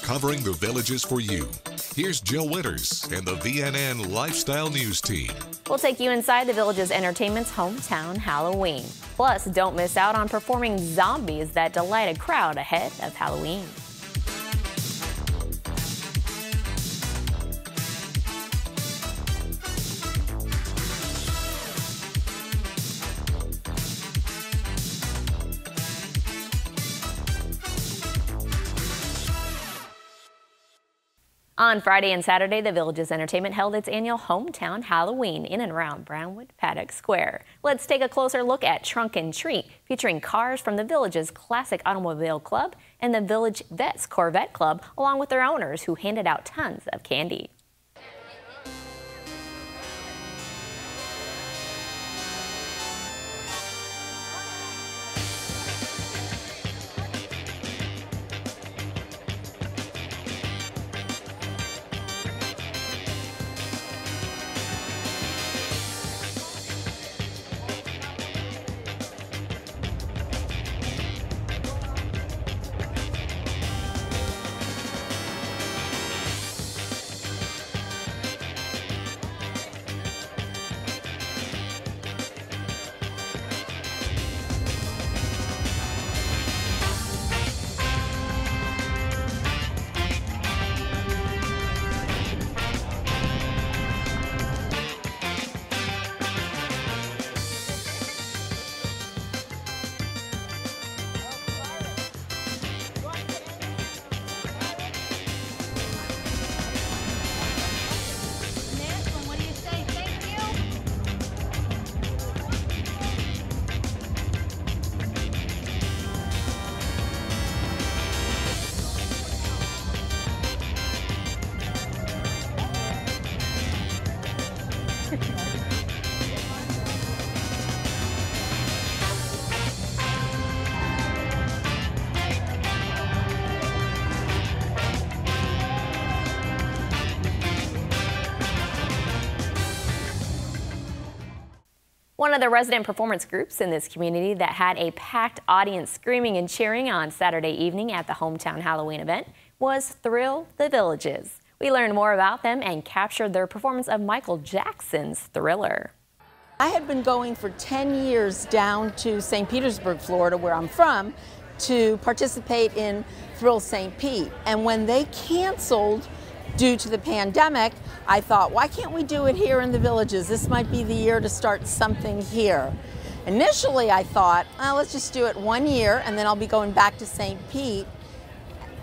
covering the villages for you. Here's Jill Winters and the VNN Lifestyle News Team. We'll take you inside the Villages Entertainment's hometown Halloween. Plus, don't miss out on performing zombies that delight a crowd ahead of Halloween. On Friday and Saturday, the Villages Entertainment held its annual Hometown Halloween in and around Brownwood Paddock Square. Let's take a closer look at Trunk and Treat, featuring cars from the Villages Classic Automobile Club and the Village Vets Corvette Club, along with their owners who handed out tons of candy. One of the resident performance groups in this community that had a packed audience screaming and cheering on Saturday evening at the Hometown Halloween event was Thrill the Villages. We learned more about them and captured their performance of Michael Jackson's Thriller. I had been going for 10 years down to St. Petersburg, Florida, where I'm from, to participate in Thrill St. Pete. And when they canceled due to the pandemic, I thought, why can't we do it here in the Villages? This might be the year to start something here. Initially, I thought, let's just do it 1 year, and then I'll be going back to St. Pete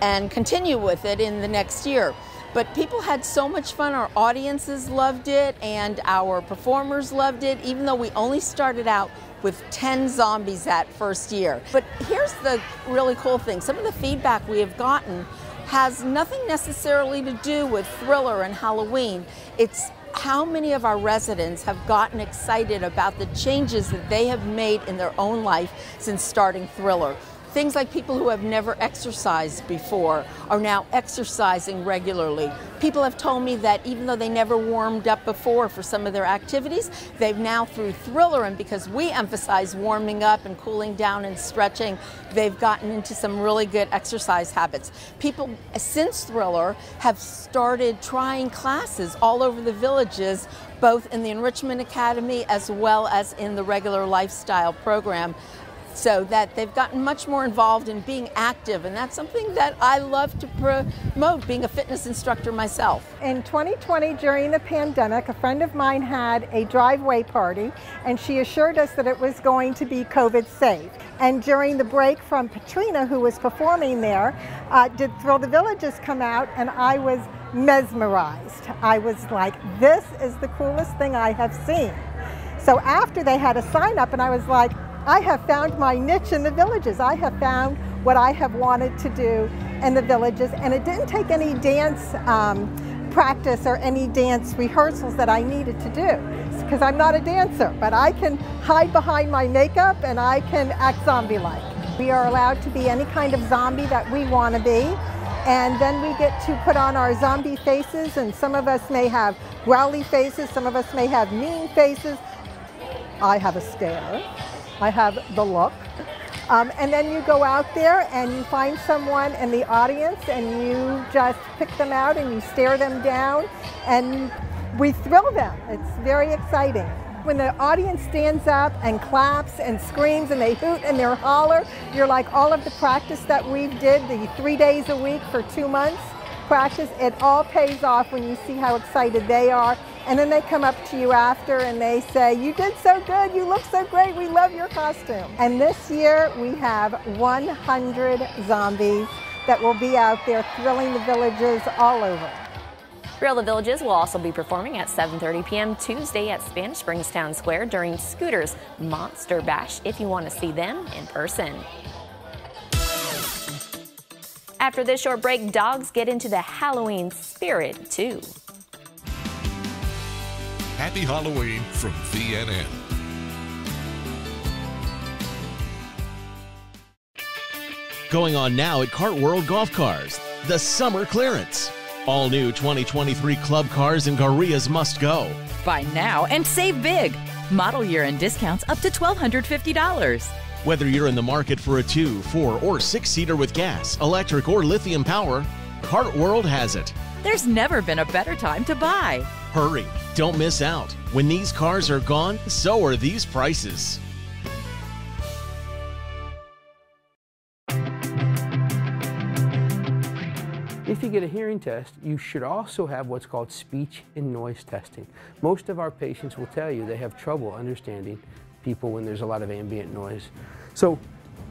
and continue with it in the next year. But people had so much fun. Our audiences loved it, and our performers loved it, even though we only started out with 10 zombies that first year. But here's the really cool thing. Some of the feedback we have gotten has nothing necessarily to do with Thriller and Halloween. It's how many of our residents have gotten excited about the changes that they have made in their own life since starting Thriller. Things like people who have never exercised before are now exercising regularly. People have told me that even though they never warmed up before for some of their activities, they've now, through Thriller, and because we emphasize warming up and cooling down and stretching, they've gotten into some really good exercise habits. People, since Thriller, have started trying classes all over the Villages, both in the Enrichment Academy as well as in the regular lifestyle program, so that they've gotten much more involved in being active, and that's something that I love to promote, being a fitness instructor myself. In 2020, during the pandemic, a friend of mine had a driveway party, and she assured us that it was going to be COVID safe. And during the break from Katrina, who was performing there, did Thrill the Villages come out, and I was mesmerized. I was like, this is the coolest thing I have seen. So after they had a sign up, and I was like, I have found my niche in the Villages. I have found what I have wanted to do in the Villages, and it didn't take any dance practice or any dance rehearsals that I needed to do, because I'm not a dancer, but I can hide behind my makeup and I can act zombie-like. We are allowed to be any kind of zombie that we want to be, and then we get to put on our zombie faces, and some of us may have growly faces, some of us may have mean faces. I have a stare. I have the look. And then you go out there and you find someone in the audience and you just pick them out and you stare them down and we thrill them. It's very exciting. When the audience stands up and claps and screams and they hoot and they holler, you're like, all of the practice that we did, the 3 days a week for 2 months practice, it all pays off when you see how excited they are. And then they come up to you after and they say, you did so good, you look so great, we love your costume. And this year we have 100 zombies that will be out there thrilling the villages all over. Thrill the Villages will also be performing at 7:30 p.m. Tuesday at Spanish Springs Town Square during Scooter's Monster Bash if you want to see them in person. After this short break, dogs get into the Halloween spirit too. Happy Halloween from VNN. Going on now at Cart World Golf Cars, the summer clearance. All new 2023 club cars and Garrias must go. Buy now and save big. Model year and discounts up to $1,250. Whether you're in the market for a 2, 4, or 6-seater with gas, electric, or lithium power, Cart World has it. There's never been a better time to buy. Hurry, don't miss out. When these cars are gone, so are these prices. If you get a hearing test, you should also have what's called speech and noise testing. Most of our patients will tell you they have trouble understanding people when there's a lot of ambient noise. So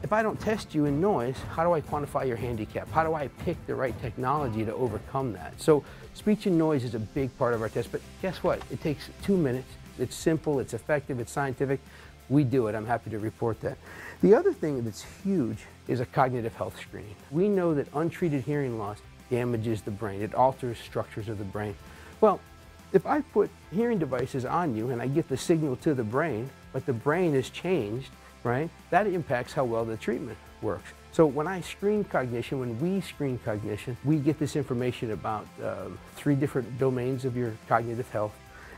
if I don't test you in noise, how do I quantify your handicap? How do I pick the right technology to overcome that? So speech and noise is a big part of our test, but guess what? It takes 2 minutes. It's simple, it's effective, it's scientific. We do it. I'm happy to report that. The other thing that's huge is a cognitive health screening. We know that untreated hearing loss damages the brain. It alters structures of the brain. Well, if I put hearing devices on you and I get the signal to the brain, but the brain is changed, right, that impacts how well the treatment works. So when I screen cognition, when we screen cognition, we get this information about 3 different domains of your cognitive health.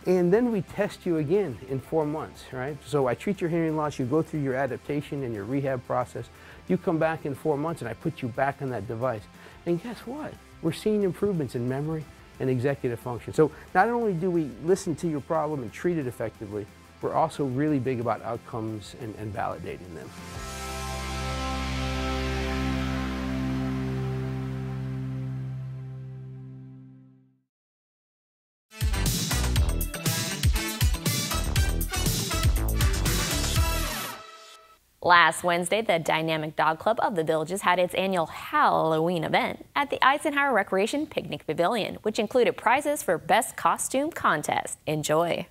And then we test you again in 4 months, right? So I treat your hearing loss, you go through your adaptation and your rehab process. You come back in 4 months and I put you back on that device. And guess what? We're seeing improvements in memory and executive function. So not only do we listen to your problem and treat it effectively, we're also really big about outcomes and validating them. Last Wednesday, the Dynamic Dog Club of the Villages had its annual Halloween event at the Eisenhower Recreation Picnic Pavilion, which included prizes for Best Costume Contest. Enjoy.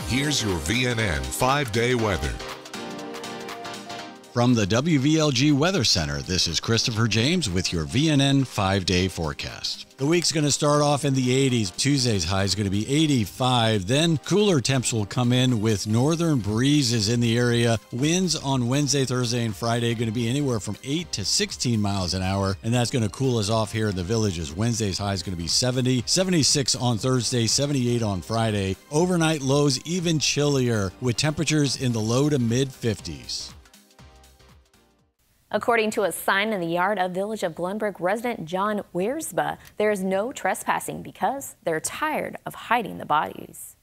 Here's your VNN 5-day weather. From the WVLG Weather Center, this is Christopher James with your VNN 5-day forecast. The week's going to start off in the 80s. Tuesday's high is going to be 85. Then cooler temps will come in with northern breezes in the area. Winds on Wednesday, Thursday, and Friday going to be anywhere from 8 to 16 miles an hour. And that's going to cool us off here in the Villages. Wednesday's high is going to be 70, 76 on Thursday, 78 on Friday. Overnight lows even chillier with temperatures in the low to mid 50s. According to a sign in the yard of Village of Glenbrook resident John Wiersba, there is no trespassing because they're tired of hiding the bodies.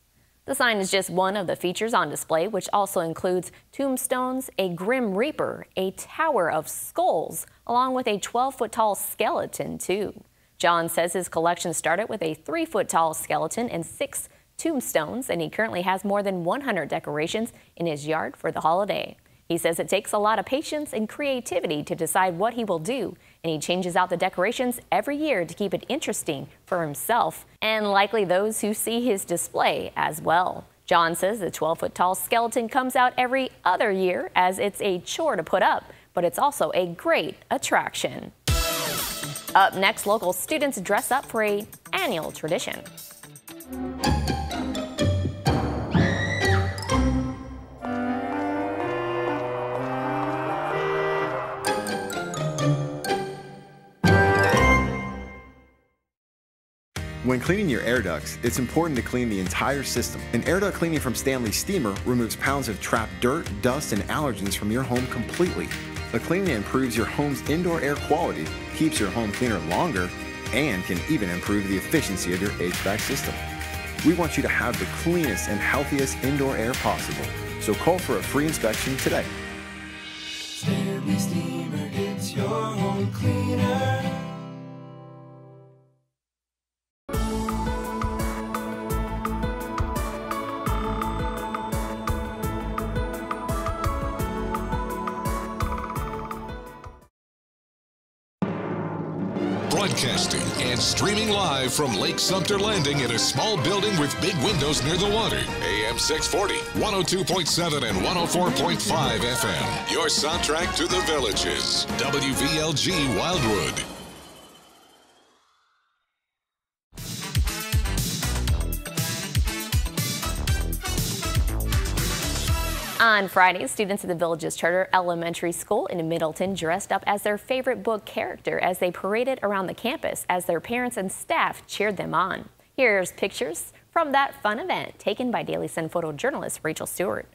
The sign is just one of the features on display, which also includes tombstones, a Grim Reaper, a tower of skulls, along with a 12-foot-tall skeleton, too. John says his collection started with a 3-foot-tall skeleton and 6 tombstones, and he currently has more than 100 decorations in his yard for the holiday. He says it takes a lot of patience and creativity to decide what he will do, and he changes out the decorations every year to keep it interesting for himself and likely those who see his display as well. John says the 12-foot-tall skeleton comes out every other year as it's a chore to put up, but it's also a great attraction. Up next, local students dress up for an annual tradition. When cleaning your air ducts, it's important to clean the entire system. An air duct cleaning from Stanley Steamer removes pounds of trapped dirt, dust, and allergens from your home completely. The cleaning improves your home's indoor air quality, keeps your home cleaner longer, and can even improve the efficiency of your HVAC system. We want you to have the cleanest and healthiest indoor air possible, so call for a free inspection today. Stanley Steamer gets your home cleaner. Broadcasting and streaming live from Lake Sumter Landing in a small building with big windows near the water. AM 640, 102.7 and 104.5 FM. Your soundtrack to the Villages. WVLG Wildwood. On Friday, students at the Villages Charter Elementary School in Middleton dressed up as their favorite book character as they paraded around the campus as their parents and staff cheered them on. Here's pictures from that fun event taken by Daily Sun photojournalist Rachel Stewart.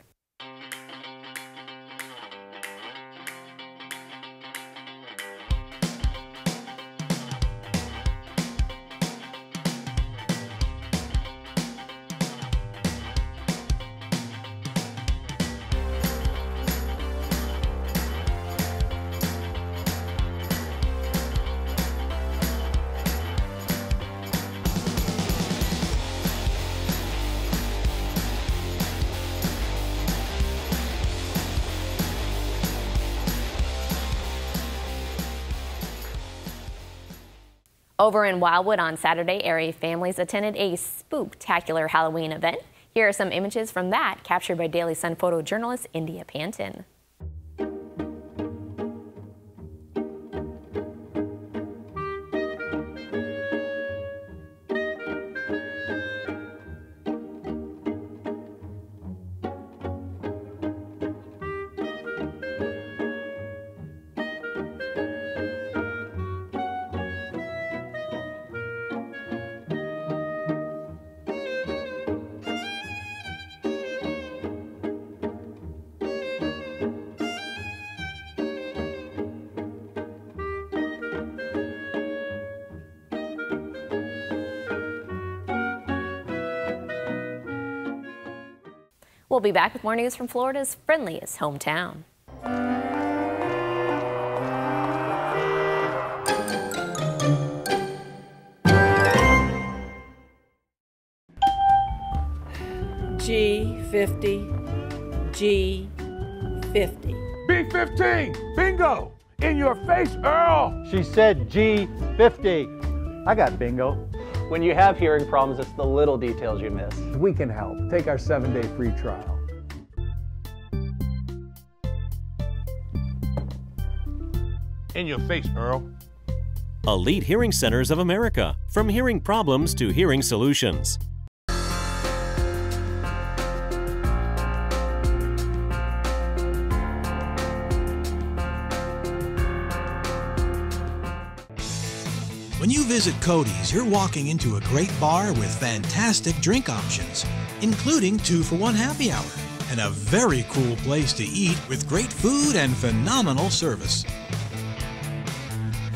Over in Wildwood on Saturday, area families attended a spooktacular Halloween event. Here are some images from that captured by Daily Sun photojournalist India Panton. We'll be back with more news from Florida's friendliest hometown. G50, G50. B15, bingo! In your face, Earl! She said G50. I got bingo. When you have hearing problems, it's the little details you miss. We can help. Take our 7-day free trial. In your face, Earl. Elite Hearing Centers of America. From hearing problems to hearing solutions. When you visit Codys, you're walking into a great bar with fantastic drink options, including 2-for-1 happy hour, and a very cool place to eat with great food and phenomenal service.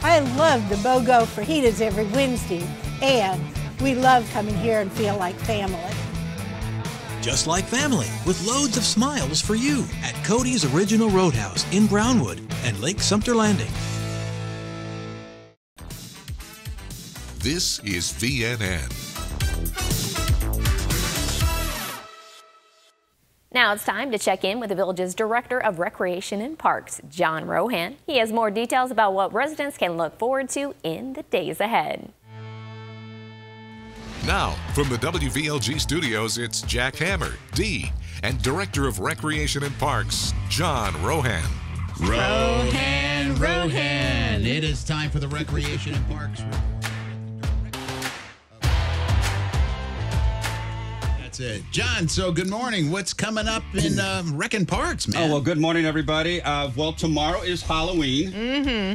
I love the BOGO fajitas every Wednesday, and we love coming here and feel like family. Just like family, with loads of smiles for you at Codys Original Roadhouse in Brownwood and Lake Sumter Landing. This is VNN. Now it's time to check in with the village's Director of Recreation and Parks, John Rohan. He has more details about what residents can look forward to in the days ahead. Now, from the WVLG studios, it's Jack Hammer, D, and Director of Recreation and Parks, John Rohan. Rohan. It is time for the Recreation and Parks report. That's it. John, so good morning. What's coming up in Rec and Parks, man? Oh, well, good morning, everybody. Well, tomorrow is Halloween.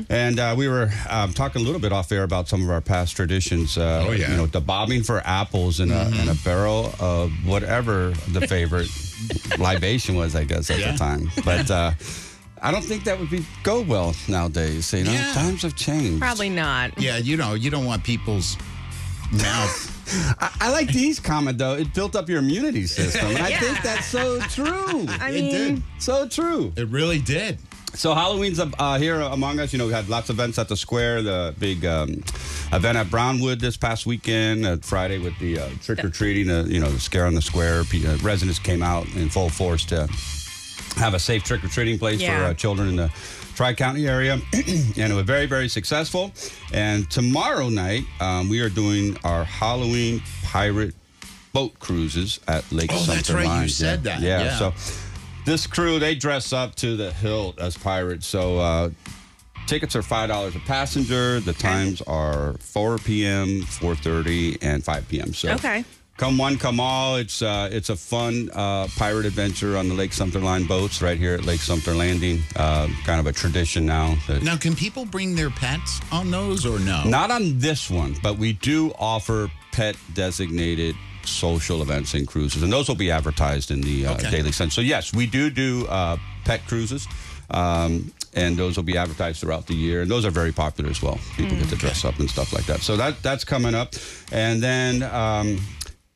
And we were talking a little bit off air about some of our past traditions. Oh, yeah. You know, the bobbing for apples in a barrel of whatever the favorite libation was, I guess, at the time. But I don't think that would go well nowadays. You know, times have changed. Probably not. Yeah, you know, you don't want people's mouth. I like Dee's comment, though. It built up your immunity system. And I think that's so true. I mean, it did. So true. It really did. So Halloween's here among us. You know, we had lots of events at the square. The big event at Brownwood this past weekend, Friday with the trick-or-treating, the scare on the square. Residents came out in full force to have a safe trick-or-treating place for children in the Tri-County area, and it was very, very successful. And tomorrow night, we are doing our Halloween pirate boat cruises at Lake Sumter. Oh, that's right. Line. You said that. Yeah. So this crew, they dress up to the hilt as pirates. So tickets are $5 a passenger. The times are 4 p.m., 4:30, and 5 p.m. So come one, come all. It's a fun pirate adventure on the Lake Sumter Line boats right here at Lake Sumter Landing. Kind of a tradition now. Now, can people bring their pets on those or no? Not on this one, but we do offer pet-designated social events and cruises, and those will be advertised in the Daily Sun. So, yes, we do pet cruises, and those will be advertised throughout the year, and those are very popular as well. People get to dress up and stuff like that. So that's coming up. And then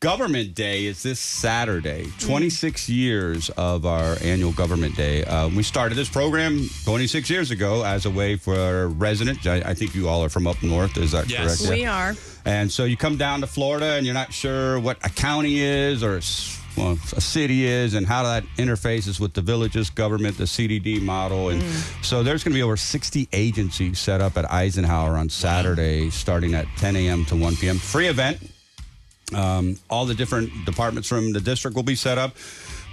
Government Day is this Saturday, 26 years of our annual Government Day. We started this program 26 years ago as a way for residents. I think you all are from up north. Is that correct? Yes, we are. And so you come down to Florida and you're not sure what a county is or a city is and how that interfaces with the village's government, the CDD model. And so there's going to be over 60 agencies set up at Eisenhower on Saturday, starting at 10 a.m. to 1 p.m. Free event. All the different departments from the district will be set up.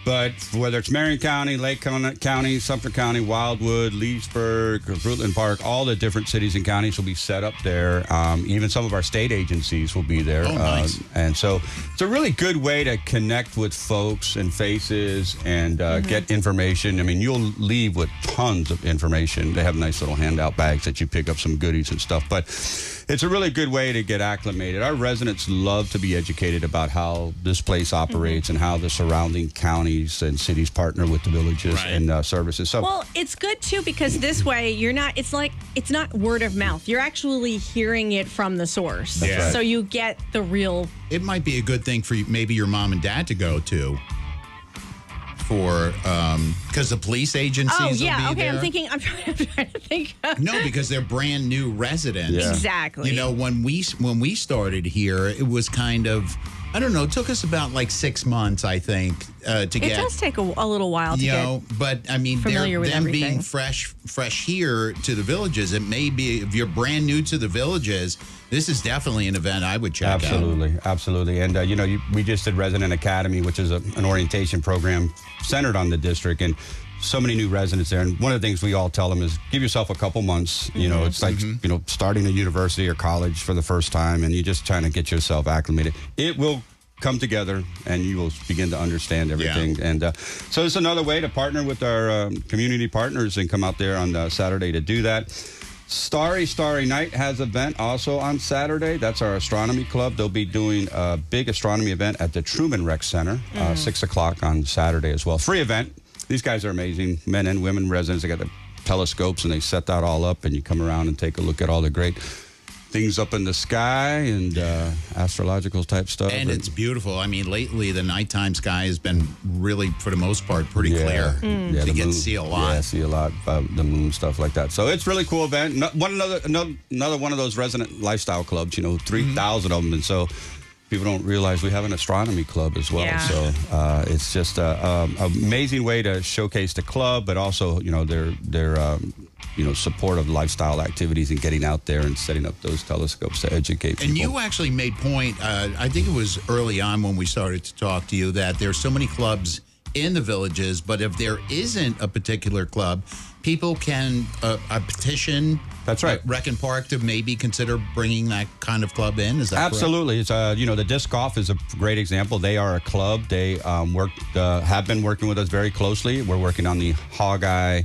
But whether it's Marion County, Lake County, Sumter County, Wildwood, Leesburg, Fruitland Park, all the different cities and counties will be set up there. Even some of our state agencies will be there. Oh, nice. And so it's a really good way to connect with folks and faces and get information. I mean, you'll leave with tons of information. They have nice little handout bags that you pick up some goodies and stuff. But it's a really good way to get acclimated. Our residents love to be educated about how this place operates and how the surrounding counties and cities partner with the villages and services. So, well, it's good too because this way it's not word of mouth. You're actually hearing it from the source. Yeah. So you get the real. It might be a good thing for maybe your mom and dad to go to. For because the police agencies will be there. I'm trying to think. No, because they're brand new residents. Yeah. Exactly. You know, when we started here, it was kind of, I don't know, it took us about like 6 months, I think, to get. It does take a little while to get. But I mean, familiar with everything. Being fresh here to the villages, it may be if you're brand new to the villages. This is definitely an event I would check out. Absolutely. And, we just did Resident Academy, which is an orientation program centered on the district. And so many new residents there. And one of the things we all tell them is give yourself a couple months. You know, it's like, you know, starting a university or college for the first time, and you're just trying to get yourself acclimated. It will come together and you will begin to understand everything. And so it's another way to partner with our community partners and come out there on Saturday to do that. Starry Night has an event also on Saturday. That's our astronomy club. They'll be doing a big astronomy event at the Truman Rec Center, 6 o'clock on Saturday as well. Free event. These guys are amazing, men and women residents. They got the telescopes and they set that all up, and you come around and take a look at all the great things up in the sky and astrological type stuff. And it's beautiful. I mean, lately the nighttime sky has been really, for the most part, pretty clear. Yeah, So you get moon, to see a lot. Yeah, see a lot about the moon, stuff like that. So it's a really cool event. Another one of those resident lifestyle clubs, you know, 3,000 of them. And so people don't realize we have an astronomy club as well. Yeah. So it's just an amazing way to showcase the club, but also, you know, their you know, support of lifestyle activities and getting out there and setting up those telescopes to educate people. And you actually made point, I think it was early on when we started to talk to you, that there's so many clubs in the villages, but if there isn't a particular club, people can petition. That's right. Rec and Park to maybe consider bringing that kind of club in. Is that absolutely? correct? It's you know, the disc golf is a great example. They are a club. They have been working with us very closely. We're working on the Hawkeye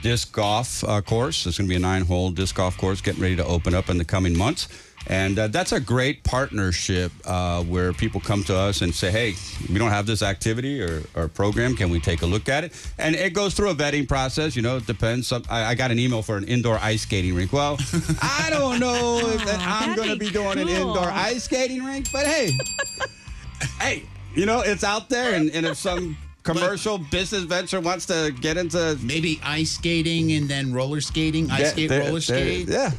disc golf course. It's going to be a 9-hole disc golf course getting ready to open up in the coming months. And that's a great partnership where people come to us and say, hey, we don't have this activity or program. Can we take a look at it? And it goes through a vetting process. You know, it depends. I got an email for an indoor ice skating rink. Well, I don't know if I'm going to be doing an indoor ice skating rink, but hey, you know, it's out there. And if some commercial business venture wants to get into maybe ice skating and then roller skating, roller skate. Yeah,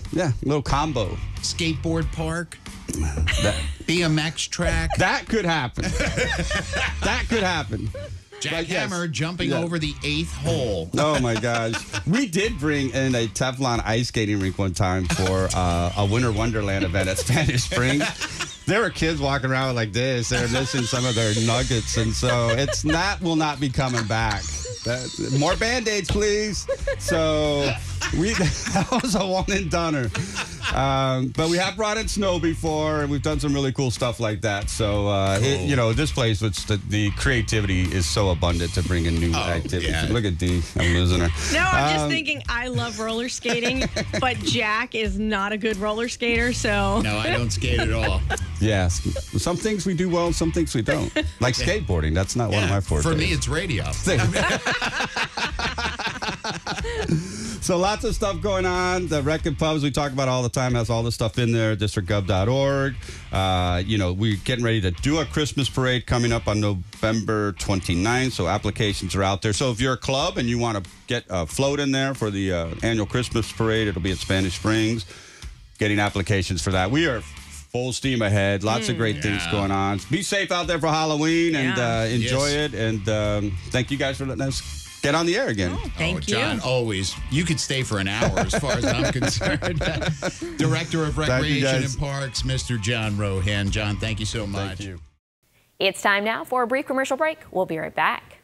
little combo. Skateboard park, BMX track. That could happen. That could happen. Jackhammer jumping over the 8th hole. Oh my gosh. We did bring in a Teflon ice skating rink one time for a Winter Wonderland event at Spanish Springs. There were kids walking around like this. They're missing some of their nuggets, and so will not be coming back. More Band-Aids, please. So that was a one and doneer. But we have brought in snow before, and we've done some really cool stuff like that. So, you know, this place, the creativity is so abundant to bring in new activities. Yeah. Look at Dee. I'm losing her. No, I'm just thinking I love roller skating, but Jack is not a good roller skater, so. No, I don't skate at all. Yes. Some things we do well, some things we don't. Like skateboarding. That's not one of my fortes. For me, it's radio. So lots of stuff going on. The Rec and Pubs we talk about all the time has all the stuff in there, districtgov.org. You know, we're getting ready to do a Christmas parade coming up on November 29th, so applications are out there. So if you're a club and you want to get a float in there for the annual Christmas parade, it'll be at Spanish Springs. Getting applications for that. We are full steam ahead. Lots of great things going on. Be safe out there for Halloween and enjoy it. And thank you guys for letting us get on the air again. Thank you. John, always. You could stay for an hour as far as I'm concerned. Director of Recreation and Parks, Mr. John Rohan. John, thank you so much. Thank you. It's time now for a brief commercial break. We'll be right back.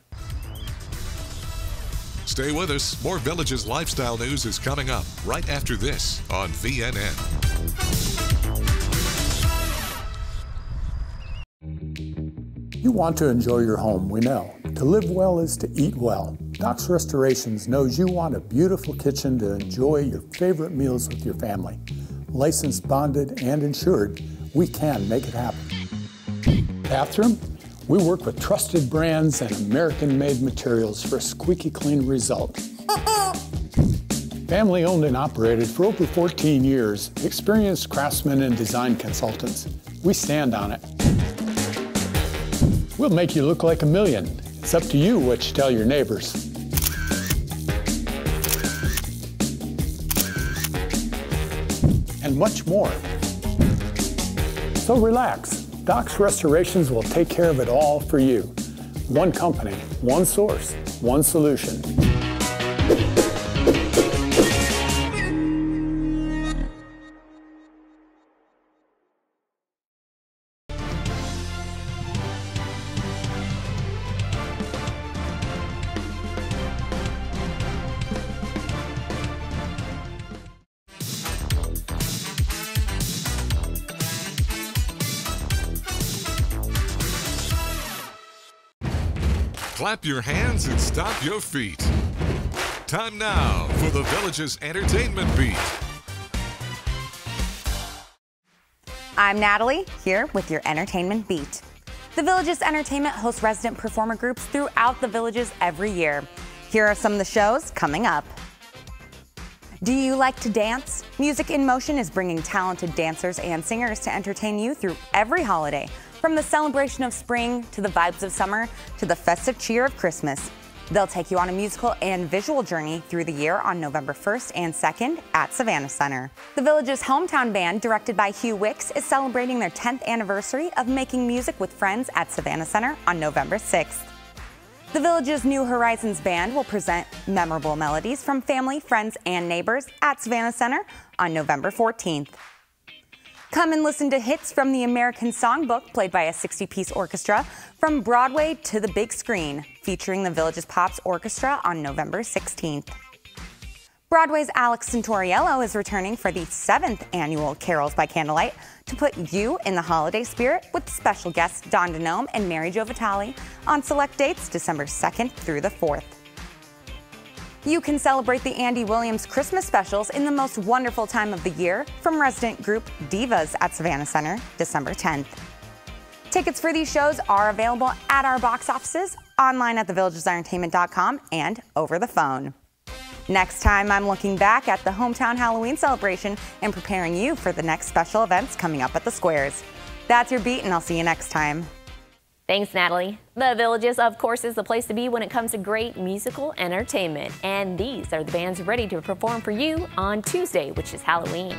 Stay with us. More Villages lifestyle news is coming up right after this on VNN. You want to enjoy your home, we know. To live well is to eat well. Doc's Restorations knows you want a beautiful kitchen to enjoy your favorite meals with your family. Licensed, bonded, and insured, we can make it happen. Bathroom? We work with trusted brands and American-made materials for a squeaky clean result. Family owned and operated for over 14 years, experienced craftsmen and design consultants. We stand on it. We'll make you look like a million. It's up to you what you tell your neighbors. And much more. So relax. Doc's Restorations will take care of it all for you. One company, one source, one solution. Clap your hands and stomp your feet. Time now for the Village's Entertainment Beat. I'm Natalie, here with your Entertainment Beat. The Village's Entertainment hosts resident performer groups throughout the Villages every year. Here are some of the shows coming up. Do you like to dance? Music in Motion is bringing talented dancers and singers to entertain you through every holiday, from the celebration of spring to the vibes of summer to the festive cheer of Christmas. They'll take you on a musical and visual journey through the year on November 1st and 2nd at Savannah Center. The Village's hometown band, directed by Hugh Wicks, is celebrating their 10th anniversary of making music with friends at Savannah Center on November 6th. The Village's New Horizons band will present memorable melodies from family, friends, and neighbors at Savannah Center on November 14th. Come and listen to hits from the American Songbook, played by a 60-piece orchestra, from Broadway to the big screen, featuring the Village's Pops Orchestra on November 16th. Broadway's Alex Santoriello is returning for the 7th annual Carols by Candlelight to put you in the holiday spirit with special guests Don DeNome and Mary Jo Vitale on select dates December 2nd through the 4th. You can celebrate the Andy Williams Christmas specials in the most wonderful time of the year from resident group Divas at Savannah Center, December 10th. Tickets for these shows are available at our box offices, online at thevillagesentertainment.com, and over the phone. Next time, I'm looking back at the hometown Halloween celebration and preparing you for the next special events coming up at the Squares. That's your beat, and I'll see you next time. Thanks, Natalie. The Villages, of course, is the place to be when it comes to great musical entertainment. And these are the bands ready to perform for you on Tuesday, which is Halloween.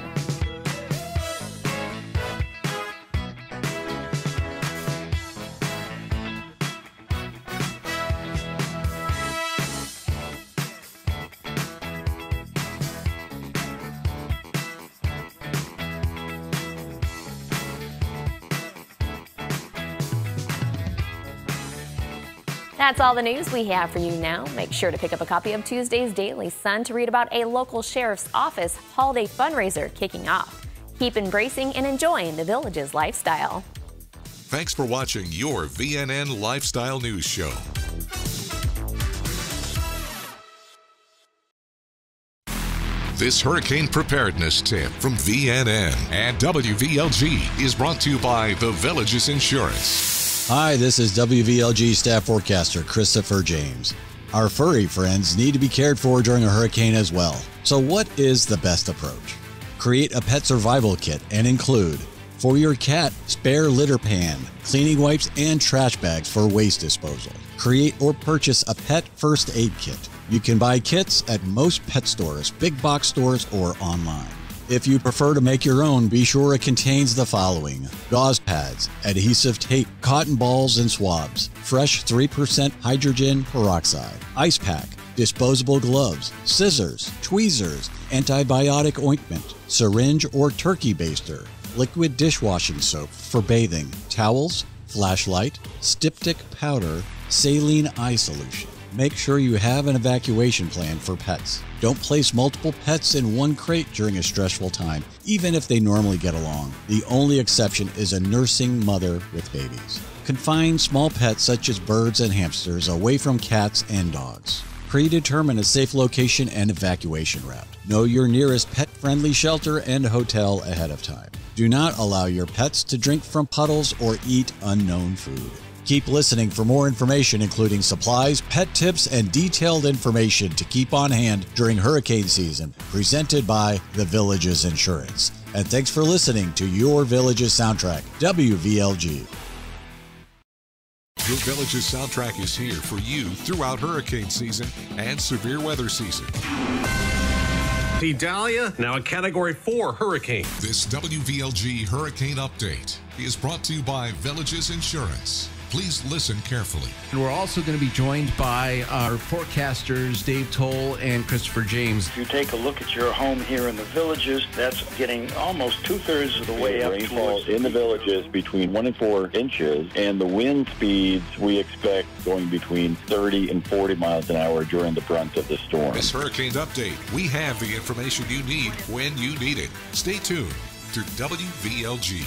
That's all the news we have for you now. Make sure to pick up a copy of Tuesday's Daily Sun to read about a local sheriff's office holiday fundraiser kicking off. Keep embracing and enjoying the Village's lifestyle. Thanks for watching your VNN Lifestyle News Show. This hurricane preparedness tip from VNN and WVLG is brought to you by the Village's Insurance. Hi, this is WVLG staff forecaster Christopher James. Our furry friends need to be cared for during a hurricane as well. So what is the best approach? Create a pet survival kit and include, for your cat, spare litter pan, cleaning wipes, and trash bags for waste disposal. Create or purchase a pet first aid kit. You can buy kits at most pet stores, big box stores, or online. If you prefer to make your own, be sure it contains the following: gauze pads, adhesive tape, cotton balls and swabs, fresh 3% hydrogen peroxide, ice pack, disposable gloves, scissors, tweezers, antibiotic ointment, syringe or turkey baster, liquid dishwashing soap for bathing, towels, flashlight, styptic powder, saline eye solution. Make sure you have an evacuation plan for pets. Don't place multiple pets in one crate during a stressful time, even if they normally get along. The only exception is a nursing mother with babies. Confine small pets such as birds and hamsters away from cats and dogs. Predetermine a safe location and evacuation route. Know your nearest pet-friendly shelter and hotel ahead of time. Do not allow your pets to drink from puddles or eat unknown food. Keep listening for more information, including supplies, pet tips, and detailed information to keep on hand during hurricane season, presented by The Village's Insurance. And thanks for listening to your Village's Soundtrack, WVLG. Your Village's Soundtrack is here for you throughout hurricane season and severe weather season. Idalia, now a Category 4 hurricane. This WVLG Hurricane Update is brought to you by Village's Insurance. Please listen carefully. And we're also going to be joined by our forecasters, Dave Toll and Christopher James. If you take a look at your home here in the Villages, that's getting almost 2/3 of the way up. Rainfall in the Villages between 1 and 4 inches, and the wind speeds we expect going between 30 and 40 miles an hour during the brunt of the storm. This Hurricane Update, we have the information you need when you need it. Stay tuned to WVLG.